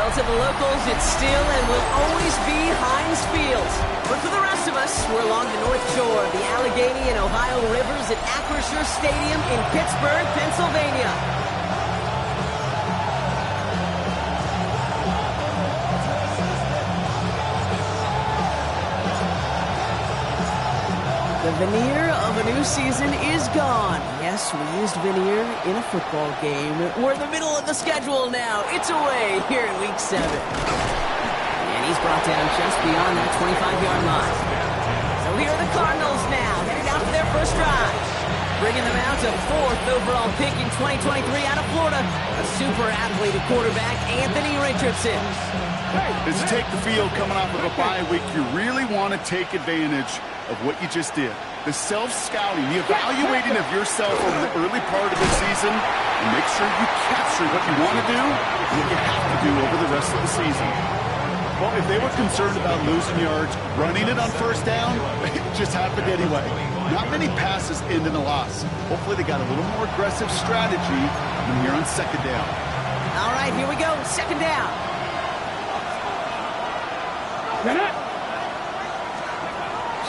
Well, to the locals, it's still and will always be Heinz Field. But for the rest of us, we're along the North Shore of the Allegheny and Ohio Rivers at Acrisure Stadium in Pittsburgh, Pennsylvania. The veneer of a new season is gone. Yes, we used veneer in a football game. We're in the middle of the schedule now. It's away here in Week 7. And he's brought down just beyond that 25-yard line. So here are the Cardinals now, heading out for their first drive. Bringing them out to 4th overall pick in 2023 out of Florida, a super athlete at quarterback, Anthony Richardson. As you take the field coming off of a bye week, you really want to take advantage of what you just did. The self-scouting, the evaluating of yourself over the early part of the season, and make sure you capture what you want to do and what you have to do over the rest of the season. Well, if they were concerned about losing yards, running it on first down, it just happened anyway. Not many passes end in a loss. Hopefully they got a little more aggressive strategy when you're on second down. All right, here we go. Second down.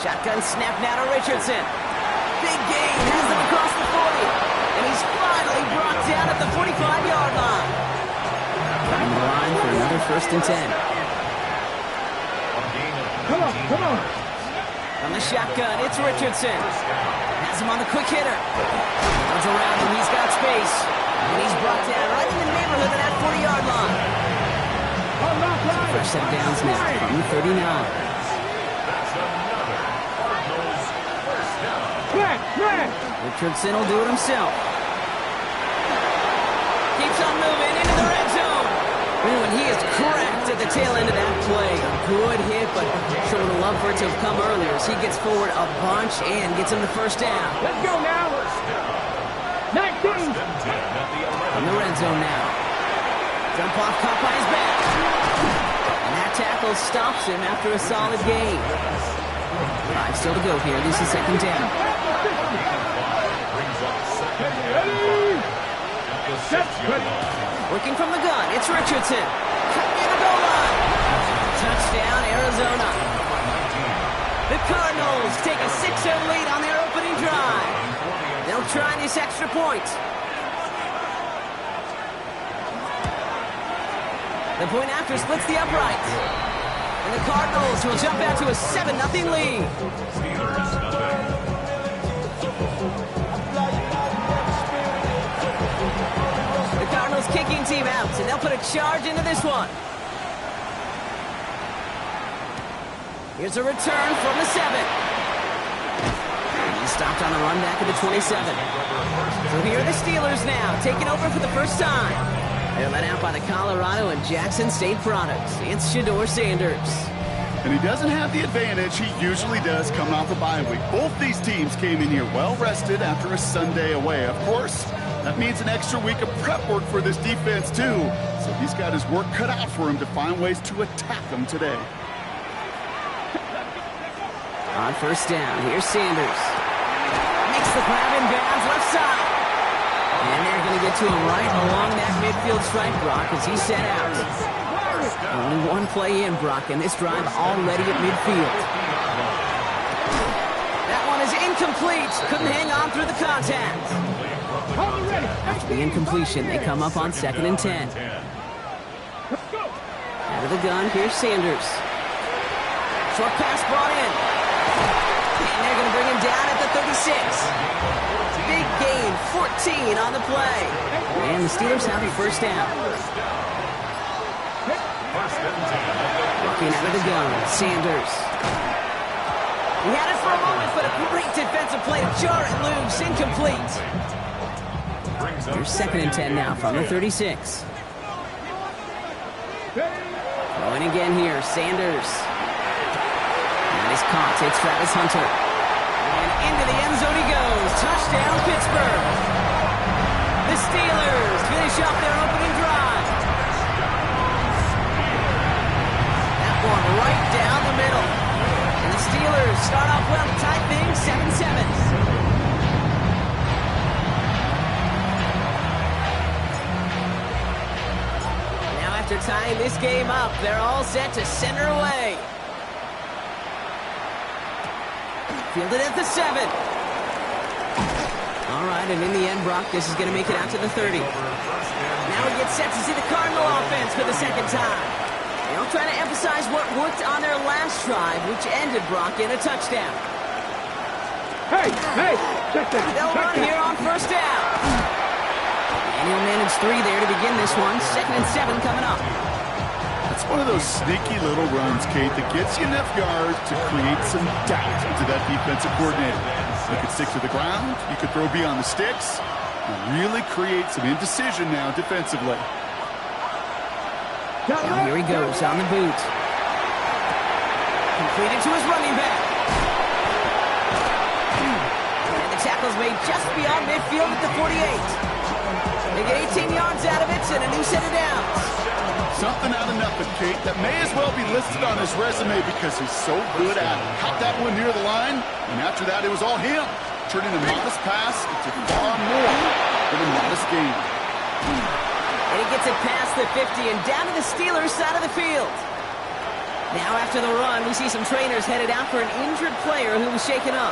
Shotgun snap now to Richardson. Big gain, has him across the 40. And he's finally brought down at the 45-yard line. On the line for another 1st and 10. Come on. From the shotgun, it's Richardson. Has him on the quick hitter. Runs around him, he's got space. And he's brought down right in the neighborhood of that 40-yard line. First set of downs now from the 39. Richardson will do it himself. Keeps on moving into the red zone. Ooh, and he is cracked at the tail end of that play. A good hit, but sure would have loved for it to have come earlier as he gets forward a bunch and gets him the first down. Let's go now. 19. From the red zone now. Jump off, caught by his back. And that tackle stops him after a solid gain. 5 still to go here. This is second down. Working from the gun, it's Richardson. Cut near the goal line. Touchdown, Arizona. The Cardinals take a 6-0 lead on their opening drive. They'll try this extra point. The point after splits the uprights. And the Cardinals will jump out to a 7-0 lead. The Cardinals kicking team out, and they'll put a charge into this one. Here's a return from the 7. He stopped on a run back at the 27. So here are the Steelers now, taking over for the first time. They're led out by the Colorado and Jackson State products. It's Shedeur Sanders. And he doesn't have the advantage he usually does coming off a bye week. Both these teams came in here well-rested after a Sunday away. Of course, that means an extra week of prep work for this defense, too. So he's got his work cut out for him to find ways to attack them today. On first down, here's Sanders. Makes the grab in bounds left side. And they're going to get to him right along that midfield stripe, Brock, as he's set out. Only one play in, Brock, and this drive already at midfield. That one is incomplete. Couldn't hang on through the contact. After the incompletion, they come up on 2nd and 10. Out of the gun, here's Sanders. Short pass brought in. And they're going to bring him down at the 36. Big gain, 14 on the play. And the Steelers have a first down. Walking out of the gun, Sanders. He had it for a moment, but a great defensive play to jar it loose, incomplete. Here's 2nd and 10 now from the 36. Going again here, Sanders. And he's caught, it's Travis Hunter. And into the end zone he goes. Touchdown, Pittsburgh. The Steelers finish off their opening drive. That one right down the middle. And the Steelers start off well to tie things 7-7. After tying this game up, they're all set to send her away. Fielded at the 7. All right, and in the end, Brock, this is going to make it out to the 30. Now we get set to see the Cardinal offense for the second time. They'll try to emphasize what worked on their last drive, which ended, Brock, in a touchdown. Hey, check that. They'll run here on first down. And he'll manage 3 there to begin this one. 2nd and 7 coming up. It's one of those sneaky little runs, Kate, that gets you enough yards to create some doubt into that defensive coordinator. You could stick to the ground, you could throw beyond the sticks, and really create some indecision now defensively. Now here he goes on the boot. Completed to his running back. And the tackle's made just beyond midfield at the 48. They get 18 yards out of it and a new set of downs. Something out of nothing, Kate, that may as well be listed on his resume because he's so good at it. Caught that one near the line, and after that, it was all him, turning a modest pass into far more than a modest game. And he gets it past the 50 and down to the Steelers' side of the field. Now after the run, we see some trainers headed out for an injured player who was shaken up.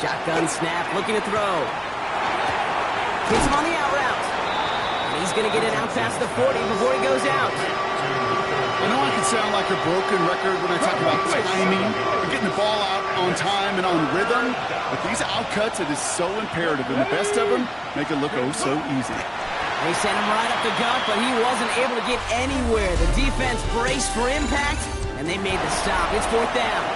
Shotgun snap, looking to throw. Hits him on the out route. And he's going to get it out past the 40 before he goes out. I know I can sound like a broken record when I talk about timing and getting the ball out on time and on rhythm, but these outcuts, it is so imperative, and the best of them make it look oh so easy. They sent him right up the gut, but he wasn't able to get anywhere. The defense braced for impact, and they made the stop. It's 4th down.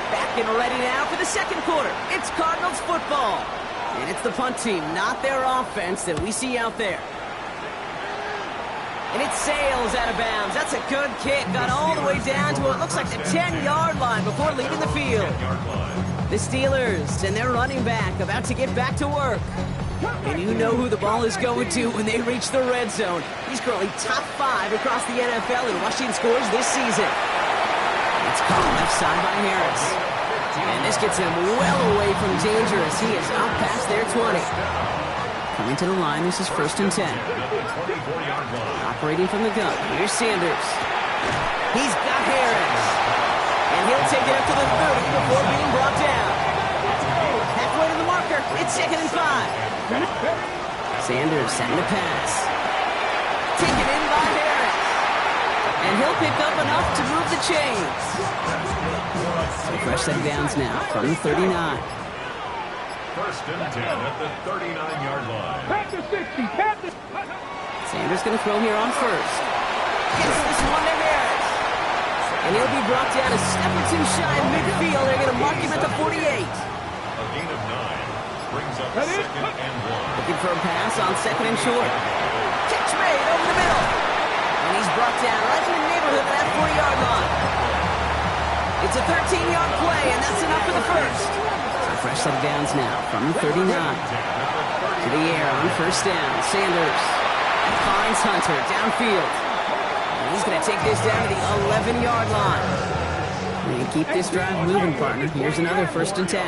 Back and ready now for the second quarter. It's Cardinals football. And it's the punt team, not their offense, that we see out there. And it sails out of bounds. That's a good kick. Got all the way down to what looks like the 10-yard line before leaving the field. The Steelers and their running back about to get back to work. And you know who the ball is going to when they reach the red zone. He's currently top 5 across the NFL in rushing scores this season. It's caught left side by Harris. And this gets him well away from danger as he is up past their 20. Coming to the line, this is 1st and 10. Operating from the gun, here's Sanders. He's got Harris. And he'll take it up to the 30 before being brought down. Halfway to the marker, it's 2nd and 5. Sanders setting the pass. Taken in by Harris. And he'll pick up enough to move the chains. Fresh set of downs now from the 39. 1st and 10 at the 39-yard line. Sanders going to throw here on 1st. Gets this one to Harris. And he'll be brought down a step or 2 shy of midfield. They're going to mark him at the 48. A gain of 9 brings up 2nd and 1. Looking for a pass on 2nd and short. Catch made over the middle. And he's brought down right in the neighborhood of that 40-yard line. It's a 13-yard play, and that's enough for the first. So fresh set of downs now from the 39. To the air on 1st down. Sanders finds Hunter downfield. And he's going to take this down to the 11-yard line. And keep this drive moving, partner. Here's another 1st and 10.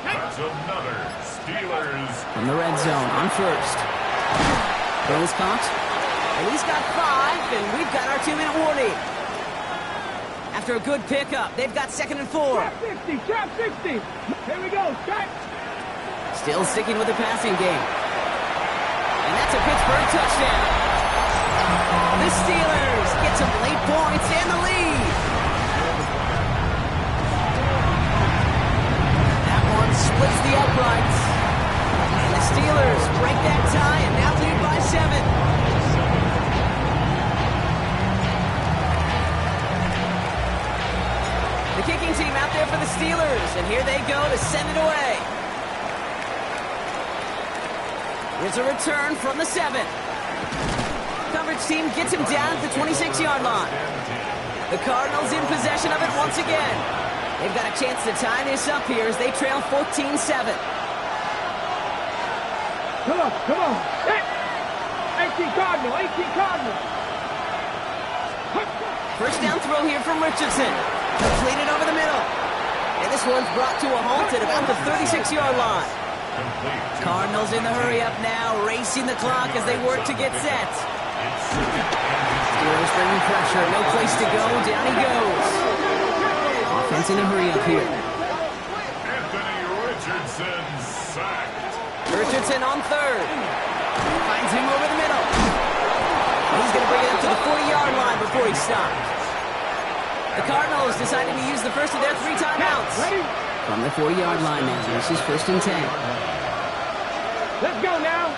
That's another Steelers. From the red zone on 1st. Throws caught. And he's got 5, and we've got our 2-minute warning. After a good pickup, they've got 2nd and 4. Trap 60. Here we go. Trap. Still sticking with the passing game. And that's a Pittsburgh touchdown. The Steelers get some late points and the lead. That one splits the uprights. And the Steelers break that tie and now lead by 7. The kicking team out there for the Steelers, and here they go to send it away. Here's a return from the 7. Coverage team gets him down at the 26-yard line. The Cardinals in possession of it once again. They've got a chance to tie this up here as they trail 14-7. Come on. 18 Cardinal. First down throw here from Richardson. Completed over the middle. And this one's brought to a halt at about the 36-yard line. Complete. Cardinals in the hurry-up now, racing the clock as they work to get set. Steelers bringing pressure, no place to go, down he goes. Offense in a hurry-up here. Anthony Richardson sacked. Richardson on third. Finds him over the middle. He's going to bring it up to the 40-yard line before he stops. The Cardinals deciding to use the first of their 3 timeouts. From the 40-yard line now, this is 1st and 10. Let's go now.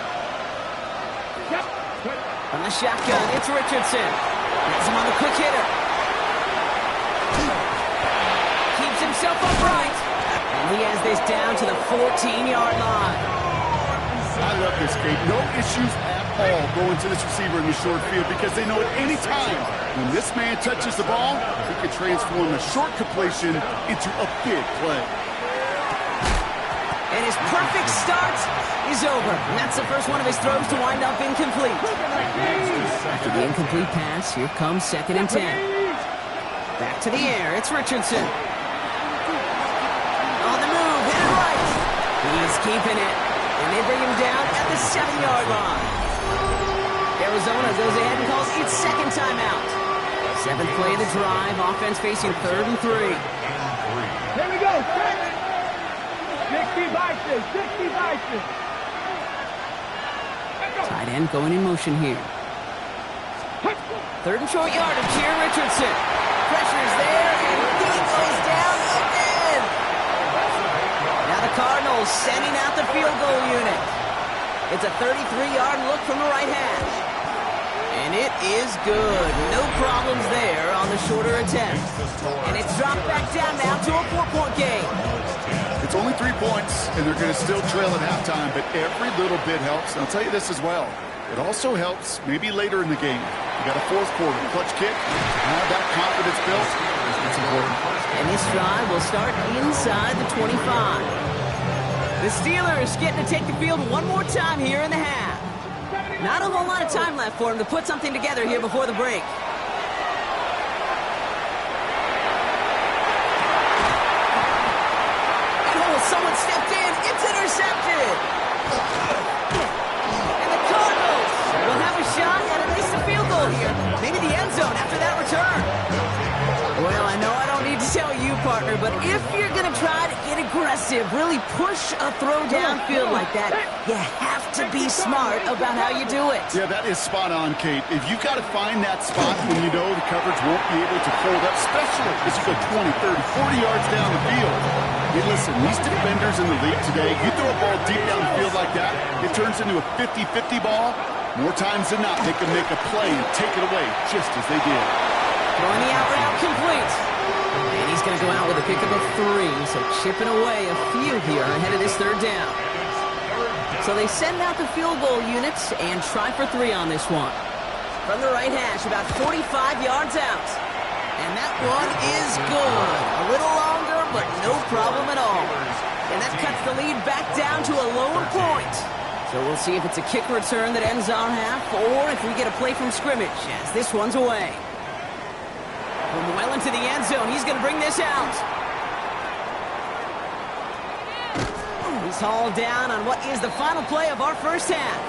Yep. From the shotgun, it's Richardson. Gets him on the quick hitter. Keeps himself upright. And he has this down to the 14-yard line. I love this, Kate. No issues at all going to this receiver in the short field because they know at any time when this man touches the ball, he can transform a short completion into a big play. And his perfect start is over. And that's the first one of his throws to wind up incomplete. After the incomplete pass, here comes 2nd and 10. Back to the air, it's Richardson. On the move, hit it right. He's keeping it. And they bring him down at the 7-yard line. Arizona goes ahead and calls its 2nd timeout. 7th play of the drive, offense facing 3rd and 3. Here we go. 60 vices. 60 vices. Tight end going in motion here. 3rd and short yardage here, Richardson. Pressure's there, and he goes down again. Now the Cardinals sending out the field goal unit. It's a 33-yard look from the right hash. And it is good. No problems there on the shorter attempt. And it's dropped back down now to a 4-point game. It's only 3 points, and they're going to still trail at halftime, but every little bit helps. And I'll tell you this as well. It also helps maybe later in the game. You got a 4th quarter clutch kick. Now that confidence built. It's important. And this drive will start inside the 25. The Steelers getting to take the field one more time here in the half. Not a whole lot of time left for him to put something together here before the break. Someone stepped in. It's intercepted. And the Cardinals will have a shot at least a field goal here. Maybe the end zone after that return. Well, I know I don't need to tell you, partner, but if you're going to try to get aggressive, really push a throw downfield like that, you have to be smart about how you do it. Yeah, that is spot on, Kate. If you've got to find that spot when you know the coverage won't be able to hold up, especially as you go 20, 30, 40 yards down the field. Hey, listen, these defenders in the league today, you throw a ball deep down the field like that, it turns into a 50-50 ball. More times than not, they can make a play and take it away just as they did. Throwing the out route complete. And he's going to go out with a pickup of 3, so chipping away a few here ahead of this 3rd down. So they send out the field goal units and try for 3 on this one. From the right hash, about 45 yards out. And that one is good. A little longer, but no problem at all. And that cuts the lead back down to a lower point. So we'll see if it's a kick return that ends our half, or if we get a play from scrimmage, as this one's away. From well into the end zone, he's going to bring this out. He's hauled down on what is the final play of our first half.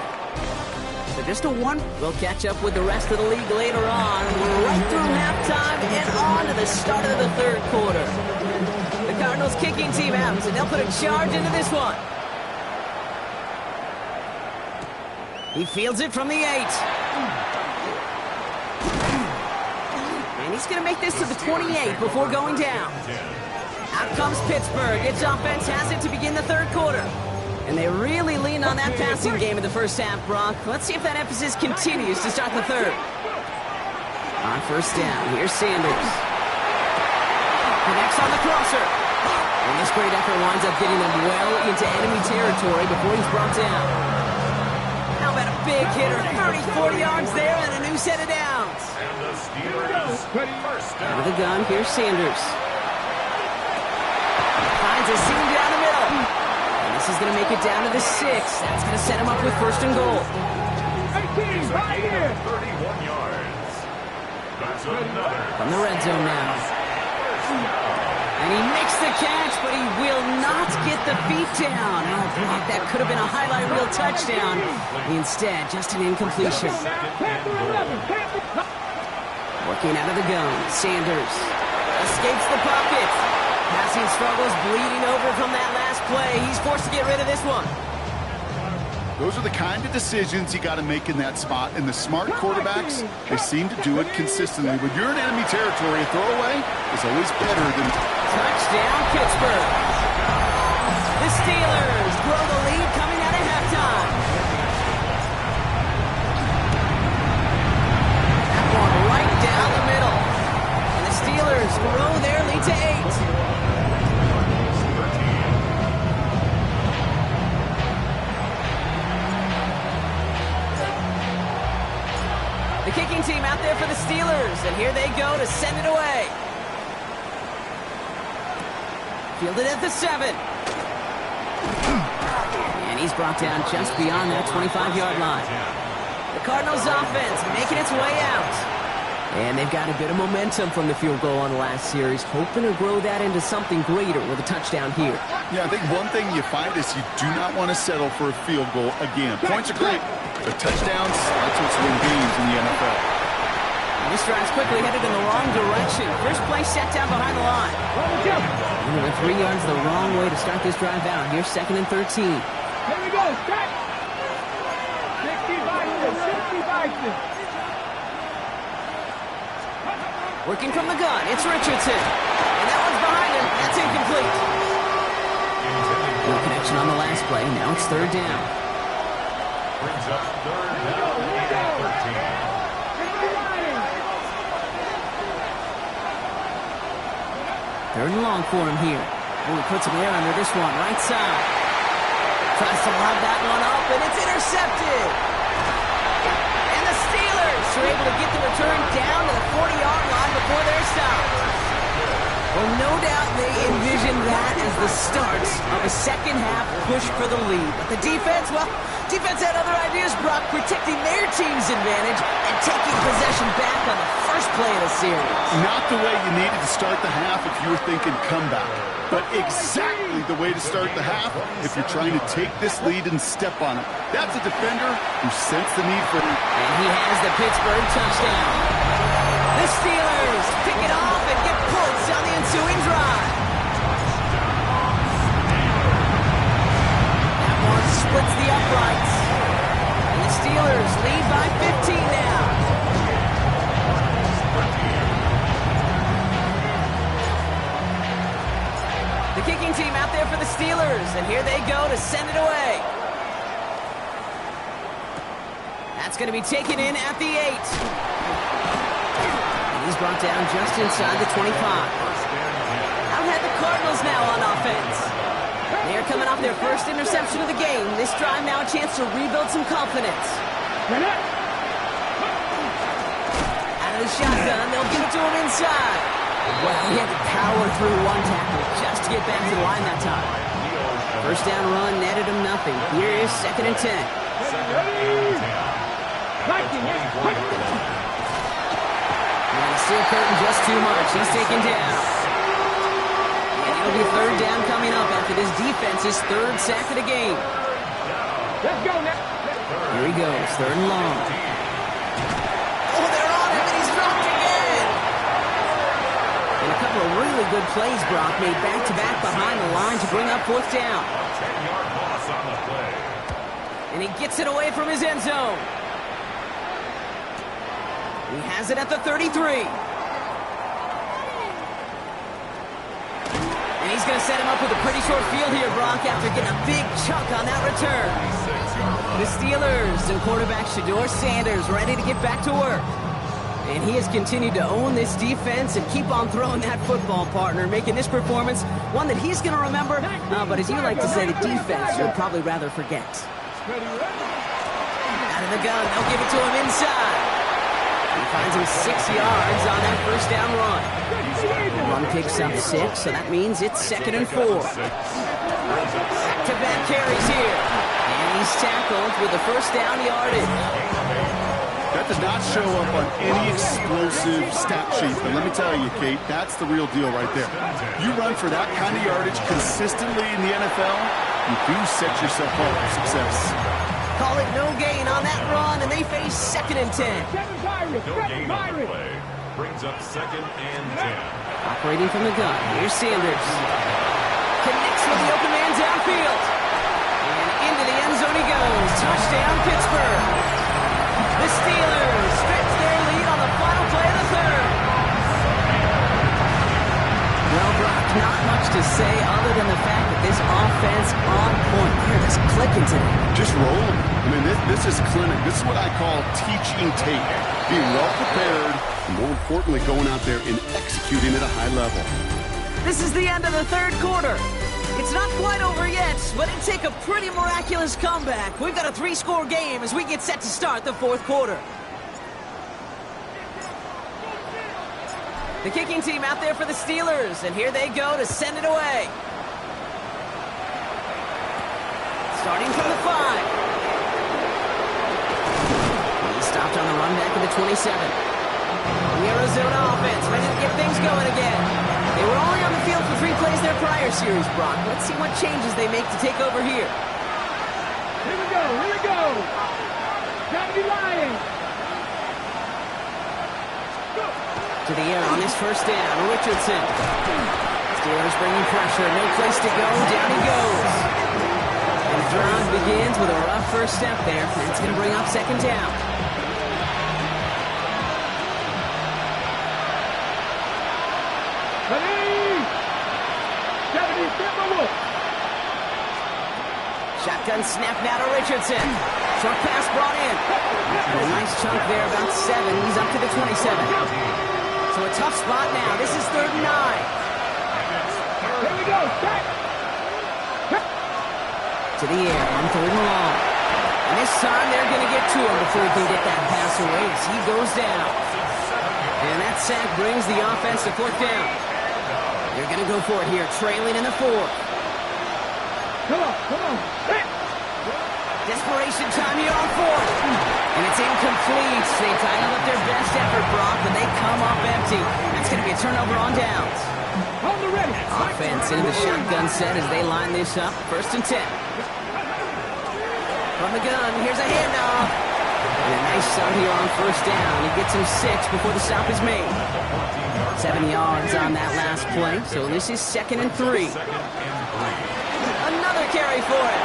So just a 1. We'll catch up with the rest of the league later on. We're right through halftime and on to the start of the 3rd quarter. The Cardinals kicking team out, and they'll put a charge into this one. He fields it from the 8. And he's going to make this to the 28 before going down. Out comes Pittsburgh. Its offense has it to begin the 3rd quarter. And they really lean on that passing game in the first half, Brock. Let's see if that emphasis continues to start the 3rd. On 1st down, here's Sanders. Connects on the crosser. And this great effort winds up getting them well into enemy territory before he's brought down. How about a big hitter, 30, 40 yards there, and a new set of downs. And the Steelers first Out down. of the gun, here's Sanders. Finds a seam down the middle. And this is going to make it down to the 6. That's going to set him up with 1st and goal. 18, right here. 31 yards. That's another. From the red zone now. And he makes the catch, but he will not get the feet down. Oh, Brock, that could have been a highlight reel touchdown. Instead, just an incompletion. Working out of the gun, Sanders escapes the pocket. Passing struggles, bleeding over from that last play. He's forced to get rid of this one. Those are the kind of decisions you got to make in that spot. And the smart quarterbacks, they seem to do it consistently. When you're in enemy territory, a throwaway is always better than... Touchdown, Pittsburgh. The Steelers grow the lead coming out of halftime. That one right down the middle. And the Steelers grow their lead to 8. The kicking team out there for the Steelers, and here they go to send it away. Fielded at the 7. And he's brought down just beyond that 25-yard line. The Cardinals offense making its way out. And they've got a bit of momentum from the field goal on the last series, hoping to grow that into something greater with a touchdown here. Yeah, I think one thing you find is you do not want to settle for a field goal again. Points are great, but touchdowns, that's what's win games in the NFL. And this drive's quickly headed in the wrong direction. First play set down behind the line. And went 3 yards the wrong way to start this drive out. Here's 2nd and 13. Here we go, start. 60 Working from the gun, it's Richardson. And that one's behind him. That's incomplete. No connection on the last play. Now it's 3rd down. Brings up 3rd down at 13. 3rd and long for him here. Oh, he puts some air under this one. Right side. Tries to lob that one up, and it's intercepted. And the Steelers are able to get the return down to the 40-yard line before they're stopped. Well, no doubt they envisioned that as the start of a second-half push for the lead. But the defense, well, defense had other ideas, Brock, protecting their team's advantage and taking possession back on the first play of the series. Not the way you needed to start the half if you were thinking comeback, but exactly the way to start the half if you're trying to take this lead and step on it. That's a defender who sensed the need for it. And he has the Pittsburgh touchdown. The Steelers pick it off and get points on the ensuing drive. That one splits the uprights. And the Steelers lead by 15 now. The kicking team out there for the Steelers, and here they go to send it away. That's going to be taken in at the 8. He's brought down just inside the 25. Out had the Cardinals now on offense. They're coming off their first interception of the game. This drive now a chance to rebuild some confidence. Out of the shotgun, they'll give it to him inside. Well, he had to power through one tackle just to get back to the line that time. First down run netted him nothing. Here is 2nd and 10. Steel curtain just too much. He's taken down. And it'll be 3rd down coming up after this defense's 3rd sack of the game. Let's go now. Here he goes, 3rd and long. Oh, they're on him, and he's dropped again. And a couple of really good plays, Brock, made back-to-back behind the line to bring up 4th down. 10-yard loss on the play. And he gets it away from his end zone. He has it at the 33. And he's going to set him up with a pretty short field here, Brock, after getting a big chunk on that return. The Steelers and quarterback Shedeur Sanders ready to get back to work. And he has continued to own this defense and keep on throwing that football, partner, making this performance one that he's going to remember. But as you like to say, the defense will probably rather forget. Out of the gun, they'll give it to him inside. He finds him 6 yards on that first down run. The run picks up 6, so that means it's 2nd and 4. Back-to-back carries here. And he's tackled with the first down yardage. That's to not show up on any explosive stat sheet, but let me tell you, Kate, that's the real deal right there. You run for that kind of yardage consistently in the NFL, you do set yourself up for success. Call it no gain on that run, and they face 2nd and 10. No gain on the play. Brings up 2nd and 10. Operating from the gun, here's Sanders. Connects with the open man downfield. And into the end zone he goes. Touchdown, Pittsburgh. The Steelers stretch their lead on the final play of the 3rd. Well, Brock, not much to say other than the fact that this offense on point. They're just clicking today. Just roll them. I mean, this is clinic. This is what I call teaching tape. Being well prepared, and more importantly, going out there and executing at a high level. This is the end of the 3rd quarter. It's not quite over yet, but it'd take a pretty miraculous comeback. We've got a 3-score game as we get set to start the 4th quarter. The kicking team out there for the Steelers, and here they go to send it away. Starting from the 5. He stopped on the run back at the 27. The Arizona offense ready to get things going again. They were only on the field for 3 plays their prior series, Brock. Let's see what changes they make to take over here. Here we go, here we go. Gotta be lying. To the air on his first down, Richardson. Steelers bringing pressure, no place to go, down he goes. And the drive begins with a rough first step there. That's going to bring up 2nd down. Shotgun snap now to Richardson. Short pass brought in. A nice chunk there, about 7. He's up to the 27. So a tough spot now. This is 3rd and 9. Here we go. Back. To the air on 3rd and long. And this time they're going to get to him before he can get that pass away as he goes down. And that sack brings the offense to 4th down. They're going to go for it here, trailing in the 4th. Come on, come on. Desperation time here on 4th. And it's incomplete. They tied up their best effort, Brock, but they come up empty. That's going to be a turnover on downs. Hold the ready. Offense into the shotgun set as they line this up. 1st and 10. From the gun, here's a handoff. And a nice start here on 1st down. He gets him 6 before the stop is made. 7 yards on that last play, so this is 2nd and 3. Another carry for it.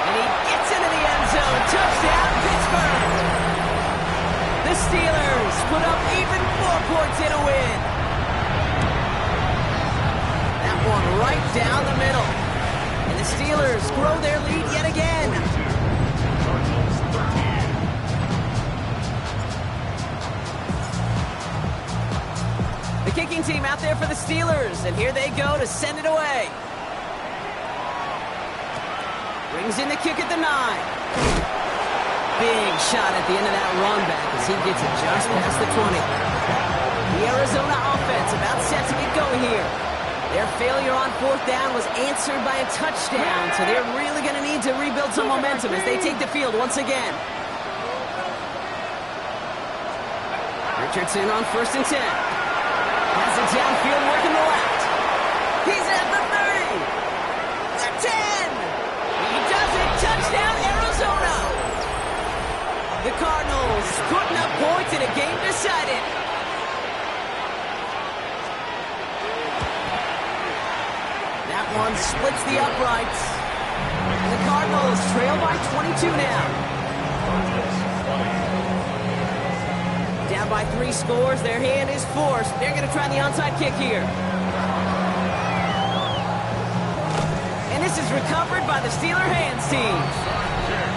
And he gets into the end zone. Touchdown, Pittsburgh. The Steelers put up even more points in a win. That one right down the middle. And the Steelers grow their lead yet again. The kicking team out there for the Steelers, and here they go to send it away. Brings in the kick at the 9. Big shot at the end of that run back as he gets it just past the 20. The Arizona offense about set to get going here. Their failure on 4th down was answered by a touchdown, so they're really going to need to rebuild some momentum as they take the field once again. Richardson on 1st and 10. Has it downfield working the left. He's at the 30. The 10. He does it. Touchdown, Arizona. The Cardinals putting up points in a game decided. That one splits the uprights. The Cardinals trail by 22 now. Down by 3 scores. Their hand is forced. They're going to try the onside kick here. And this is recovered by the Steeler hands team.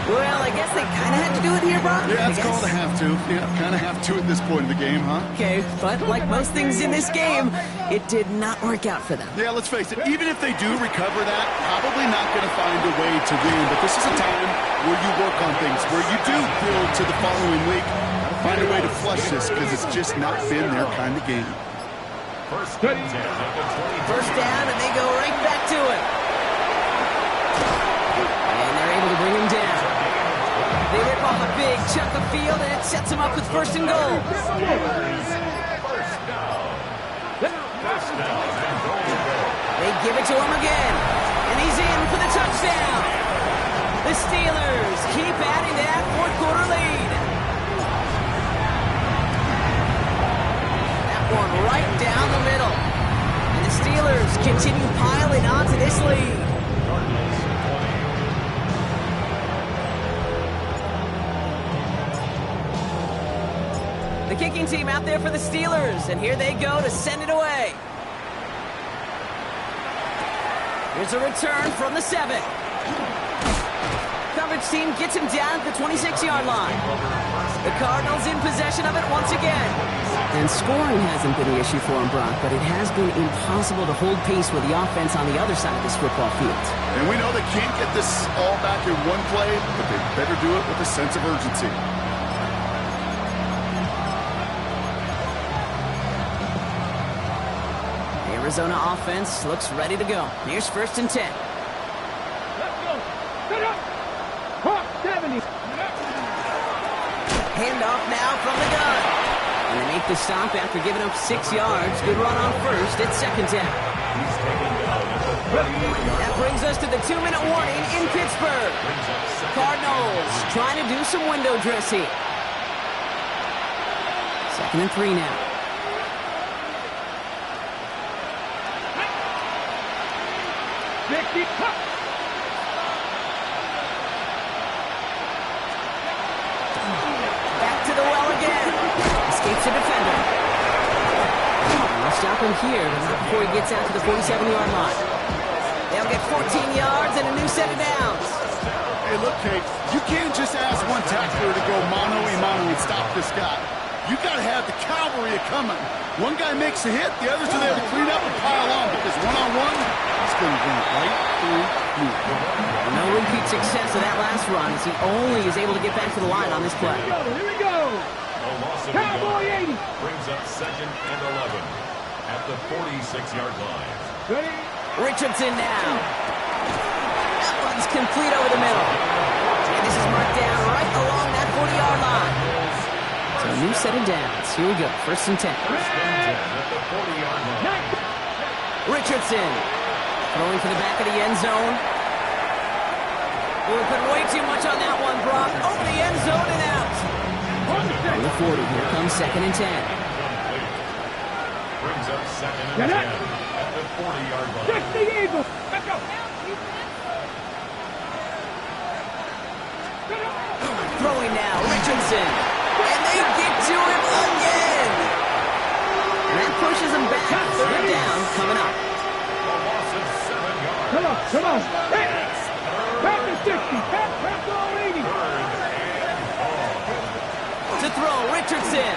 Well, I guess they kind of had to do it here, Brock. Yeah, it's called a have to. Yeah, kind of have to at this point in the game, huh? Okay, but like most things in this game, it did not work out for them. Yeah, let's face it. Even if they do recover that, probably not going to find a way to win. But this is a time where you work on things, where you do build to the following week. Find a way to flush this because it's just not been their kind of game. First down, and they go right back to it. And they're able to bring him down. They rip off a big chunk the field, and it sets him up with first and goal. They give it to him again, and he's in for the touchdown. The Steelers keep adding to that fourth quarter lead. That one right down the middle. And the Steelers continue piling onto this lead. The kicking team out there for the Steelers, and here they go to send it away. Here's a return from the 7. Coverage team gets him down at the 26-yard line. The Cardinals in possession of it once again. And scoring hasn't been the issue for him, Brock, but it has been impossible to hold pace with the offense on the other side of this football field. And we know they can't get this all back in one play, but they better do it with a sense of urgency. Arizona offense looks ready to go. Here's first and 10. Let's go. Set up. Hawk 70. Handoff now from the gun. And they make the stop after giving up 6 yards. Good run on first. It's second down. That brings us to the 2-minute warning in Pittsburgh. Cardinals trying to do some window dressing. Second and 3 now. Back to the well again. Escapes the defender. They'll stop him here, but not before he gets out to the 47-yard line. They'll get 14 yards and a new set of downs. Hey, look, Kate, you can't just ask one tackler to go mano-a-mano and stop this guy. You got to have the cavalry coming. One guy makes a hit, the others are there to clean up and pile on, because one-on-one, he's going to run right through you. No repeat success of that last run as he only is able to get back to the line on this play. Here we go. Cowboy 80. Brings up second and 11 at the 46-yard line. Ready? Richardson now. That one's complete over the middle. And this is marked down right along that 40-yard line. So a new set of downs. Here we go. First and 10. First and 10 at the 40-yard line. Richardson throwing for the back of the end zone. We put way too much on that one, Brock. Over the end zone and out. On the 40, here comes second and 10. Brings up second and 10 at the 40-yard line. Check the Eagles. Let's go. Throwing now, Richardson. And they get to him again. And that pushes him back. Third down coming up. A loss of 7 yards. Come on, come on. Hey. Back to 60. Back to 80. To throw, Richardson.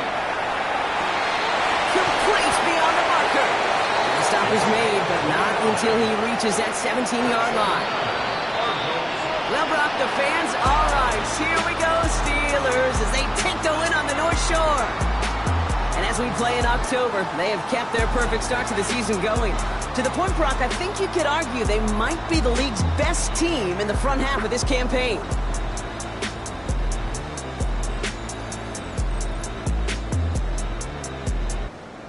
Complete beyond the marker. The stop is made, but not until he reaches that 17-yard line. Well, Brock, the fans, all right. Here we go, Steelers, as they take the win on the North Shore. And as we play in October, they have kept their perfect start to the season going. To the point, Brock, I think you could argue they might be the league's best team in the front half of this campaign.